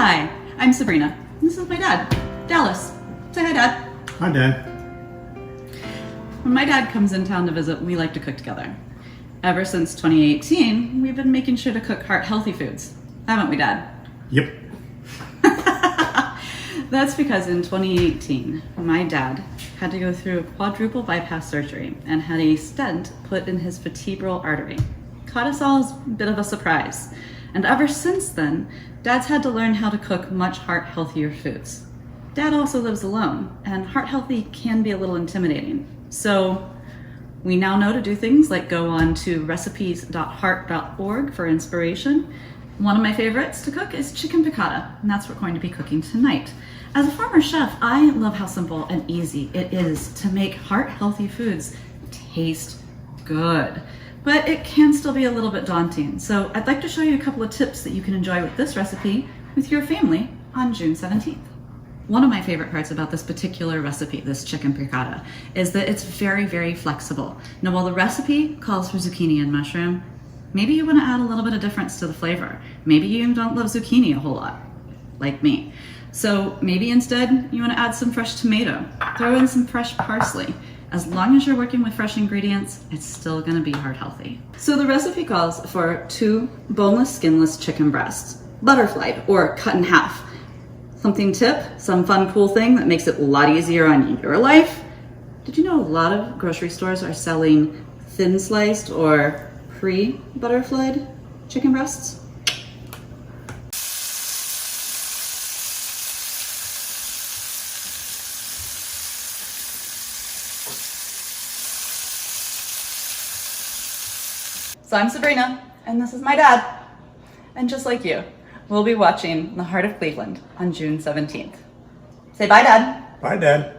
Hi, I'm Sabrina. This is my dad, Dallas. Say hi, Dad. Hi, Dad. When my dad comes in town to visit, we like to cook together. Ever since 2018, we've been making sure to cook heart-healthy foods. Haven't we, Dad? Yep. That's because in 2018, my dad had to go through a quadruple bypass surgery and had a stent put in his vertebral artery. Caught us all as a bit of a surprise. And ever since then, Dad's had to learn how to cook much heart-healthier foods. Dad also lives alone, and heart-healthy can be a little intimidating. So we now know to do things like go on to recipes.heart.org for inspiration. One of my favorites to cook is chicken piccata, and that's what we're going to be cooking tonight. As a former chef, I love how simple and easy it is to make heart-healthy foods taste good. But it can still be a little bit daunting. So I'd like to show you a couple of tips that you can enjoy with this recipe with your family on June 17th. One of my favorite parts about this particular recipe, this chicken piccata, is that it's very, very flexible. Now, while the recipe calls for zucchini and mushroom, maybe you want to add a little bit of difference to the flavor. Maybe you don't love zucchini a whole lot, like me. So maybe instead you want to add some fresh tomato, throw in some fresh parsley. As long as you're working with fresh ingredients, it's still going to be heart healthy. So the recipe calls for 2 boneless, skinless chicken breasts, butterflied or cut in half. Something tip, some fun, cool thing that makes it a lot easier on your life. Did you know a lot of grocery stores are selling thin sliced or pre-butterflied chicken breasts? So I'm Sabrina, and this is my dad. And just like you, we'll be watching The Heart of Cleveland on June 17th. Say bye, Dad. Bye, Dad.